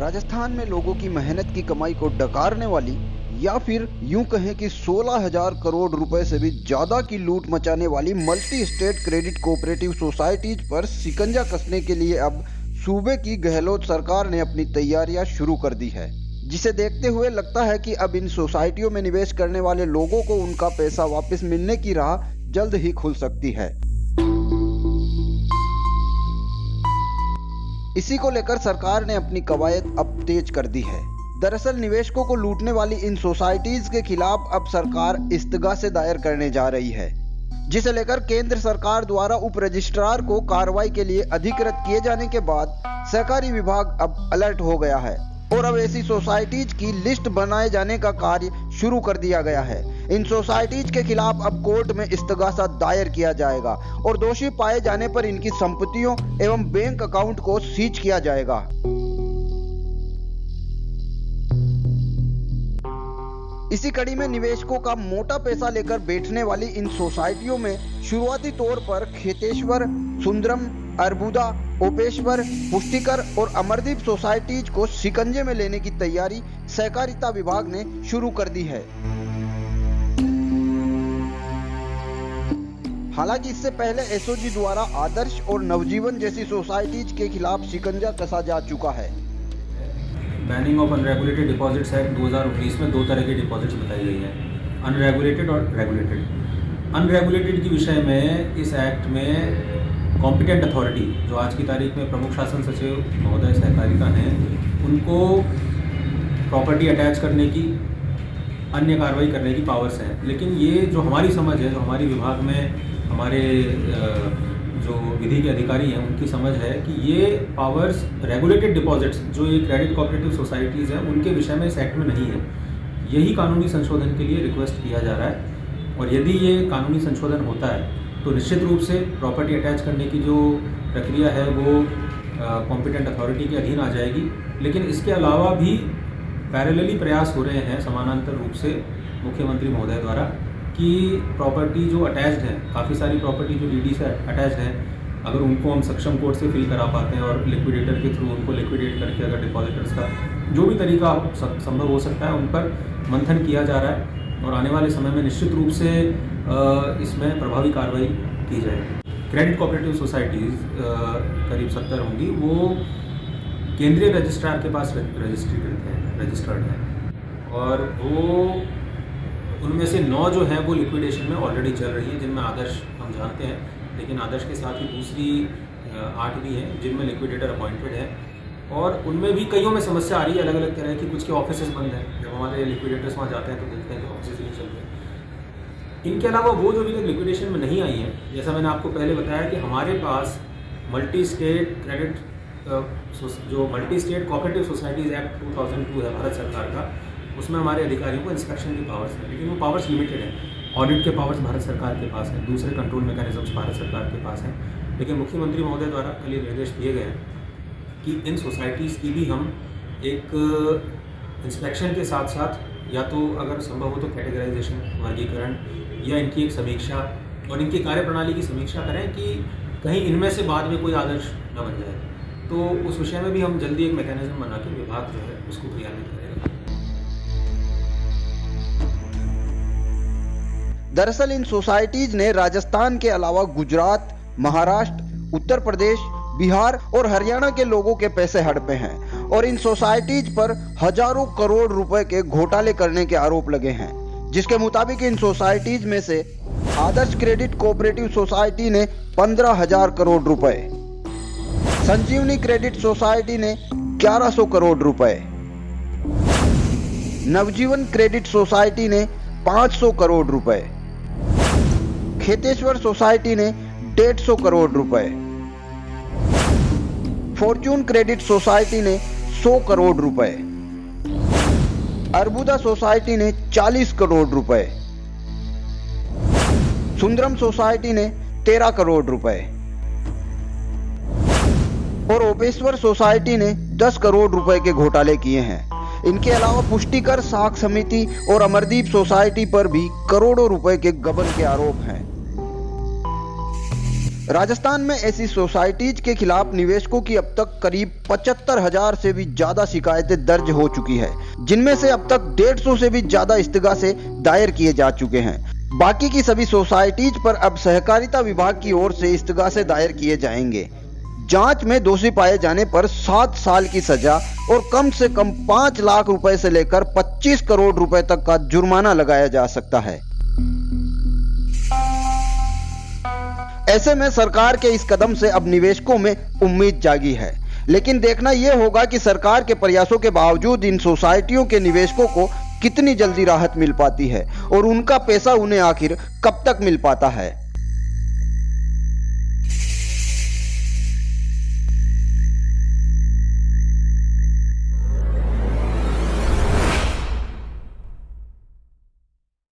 राजस्थान में लोगों की मेहनत की कमाई को डकारने वाली या फिर यूं कहें कि 16,000 करोड़ रुपए से भी ज्यादा की लूट मचाने वाली multi state credit cooperative societies पर शिकंजा कसने के लिए अब सूबे की गहलोत सरकार ने अपनी तैयारियां शुरू कर दी है, जिसे देखते हुए लगता है कि अब इन सोसाइटियों में निवेश करने वाले लोगों को उनका पैसा वापस मिलने की राह जल्द ही खुल सकती है। इसी को लेकर सरकार ने अपनी कवायद अब तेज कर दी है। दरअसल निवेशकों को लूटने वाली इन सोसाइटीज के खिलाफ अब सरकार इस्तगासे दायर करने जा रही है, जिसे लेकर केंद्र सरकार द्वारा उप रजिस्ट्रार को कार्रवाई के लिए अधिकृत किए जाने के बाद सहकारी विभाग अब अलर्ट हो गया है और अब ऐसी सोसाइटीज की लिस्ट बनाए जाने का कार्य शुरू कर दिया गया है। इन सोसाइटीज के खिलाफ अब कोर्ट में इस्तगासा दायर किया जाएगा और दोषी पाए जाने पर इनकी संपत्तियों एवं बैंक अकाउंट को सीज किया जाएगा। इसी कड़ी में निवेशकों का मोटा पैसा लेकर बैठने वाली इन सोसाइटियों में शुरुआती तौर पर खेतेश्वर, सुंदरम, अर्बुदा, ओपेश्वर, पुष्टिकर और अमरदीप सोसाइटीज को शिकंजे में लेने की तैयारी सहकारिता विभाग ने शुरू कर दी है। हालांकि इससे पहले एसओजी द्वारा आदर्श और नवजीवन जैसी सोसाइटीज के खिलाफ शिकंजा कसा जा चुका है। Banning of unregulated deposits act 2019 में दो तरह की डिपॉजिट्स बताई गई है, अनरेगुलेटेड और रेगुलेटेड। अनरेगुलेटेड के विषय में इस एक्ट में कॉम्पिटेंट अथॉरिटी, जो आज की तारीख में प्रमुख शासन सचिव महोदय सहकारिता हैं, उनको प्रॉपर्टी अटैच करने की, अन्य कार्रवाई करने की पावर्स हैं। लेकिन ये जो हमारी समझ है, जो हमारी विभाग में हमारे जो विधि के अधिकारी हैं उनकी समझ है कि ये पावर्स रेगुलेटेड डिपॉजिट्स, जो ये क्रेडिट कोऑपरेटिव सोसाइटीज़ हैं, उनके विषय में इस एक्ट में नहीं है। यही कानूनी संशोधन के लिए रिक्वेस्ट किया जा रहा है और यदि ये कानूनी संशोधन होता है तो निश्चित रूप से प्रॉपर्टी अटैच करने की जो प्रक्रिया है वो कॉम्पिटेंट अथॉरिटी के अधीन आ जाएगी। लेकिन इसके अलावा भी पैरेलली प्रयास हो रहे हैं समानांतर रूप से मुख्यमंत्री महोदय द्वारा कि प्रॉपर्टी जो अटैच्ड हैं, काफ़ी सारी प्रॉपर्टी जो डीडी से अटैच हैं, अगर उनको हम सक्षम कोर्ट से फिल करा पाते हैं और लिक्विडेटर के थ्रू उनको लिक्विडेट करके अगर डिपॉजिटर्स का जो भी तरीका संभव हो सकता है उन पर मंथन किया जा रहा है और आने वाले समय में निश्चित रूप से इसमें प्रभावी कार्रवाई की जाएगी। क्रेडिट कोऑपरेटिव सोसाइटीज़ करीब 70 होंगी, वो केंद्रीय रजिस्ट्रार के पास रजिस्टर्ड हैं और वो उनमें से 9 जो हैं वो लिक्विडेशन में ऑलरेडी चल रही हैं, जिनमें आदर्श हम जानते हैं, लेकिन आदर्श के साथ ही दूसरी 8 भी हैं जिनमें लिक्विडेटर अपॉइंटेड है और उनमें भी कईयों में समस्या आ रही है अलग अलग तरह की। कुछ के ऑफिसेज बंद हैं, जब हमारे लिक्विडेटर्स वहाँ जाते हैं तो देखते हैं कि ऑफिसेज नहीं चल रहे। इनके अलावा वो जो अभी तक लिक्विडेशन में नहीं आई हैं, जैसा मैंने आपको पहले बताया कि हमारे पास मल्टी स्टेट क्रेडिट जो multi state cooperative societies act 2002 है भारत सरकार का, उसमें हमारे अधिकारियों को इंस्पेक्शन की पावर्स हैं, लेकिन वो पावर्स लिमिटेड हैं। ऑडिट के पावर्स भारत सरकार के पास हैं, दूसरे कंट्रोल मैकेनिज्म्स भारत सरकार के पास हैं, लेकिन मुख्यमंत्री महोदय द्वारा कल ये निर्देश दिए गए हैं कि इन सोसाइटीज़ की भी हम एक इंस्पेक्शन के साथ साथ या तो अगर संभव हो तो कैटेगराइजेशन, वर्गीकरण या इनकी एक समीक्षा और इनकी कार्यप्रणाली की समीक्षा करें कि कहीं इनमें से बाद में कोई आदर्श न बन जाए। तो उस विषय में भी हम जल्दी एक मैकेनिज्म बना के विभाग जो है उसको क्रियान्वित करेगा। दरअसल इन सोसाइटीज ने राजस्थान के अलावा गुजरात, महाराष्ट्र, उत्तर प्रदेश, बिहार और हरियाणा के लोगों के पैसे हड़पे हैं और इन सोसाइटीज पर हजारों करोड़ रुपए के घोटाले करने के आरोप लगे हैं, जिसके मुताबिक इन सोसाइटीज में से आदर्श क्रेडिट कोऑपरेटिव सोसाइटी ने 15,000 करोड़ रुपए, संजीवनी क्रेडिट सोसाइटी ने 1100 करोड़ रुपए, नवजीवन क्रेडिट सोसाइटी ने 500 करोड़ रुपए, खेतेश्वर सोसाइटी ने 150 करोड़ रुपए, फॉर्च्यून क्रेडिट सोसाइटी ने 100 करोड़ रुपए, अर्बुदा सोसाइटी ने 40 करोड़ रुपए, सुंदरम सोसाइटी ने 13 करोड़ रुपए और ओपेश्वर सोसाइटी ने 10 करोड़ रुपए के घोटाले किए हैं। इनके अलावा पुष्टिकर, साख समिति और अमरदीप सोसाइटी पर भी करोड़ों रुपए के गबन के आरोप हैं। राजस्थान में ऐसी सोसाइटीज के खिलाफ निवेशकों की अब तक करीब 75,000 से भी ज्यादा शिकायतें दर्ज हो चुकी है, जिनमें से अब तक 150 से भी ज्यादा इस्तिगासे दायर किए जा चुके हैं। बाकी की सभी सोसाइटीज पर अब सहकारिता विभाग की ओर से इस्तिगासे दायर किए जाएंगे। जांच में दोषी पाए जाने पर 7 साल की सजा और कम से कम 5 लाख रुपए से लेकर 25 करोड़ रुपए तक का जुर्माना लगाया जा सकता है। ऐसे में सरकार के इस कदम से अब निवेशकों में उम्मीद जागी है, लेकिन देखना यह होगा कि सरकार के प्रयासों के बावजूद इन सोसाइटियों के निवेशकों को कितनी जल्दी राहत मिल पाती है और उनका पैसा उन्हें आखिर कब तक मिल पाता है।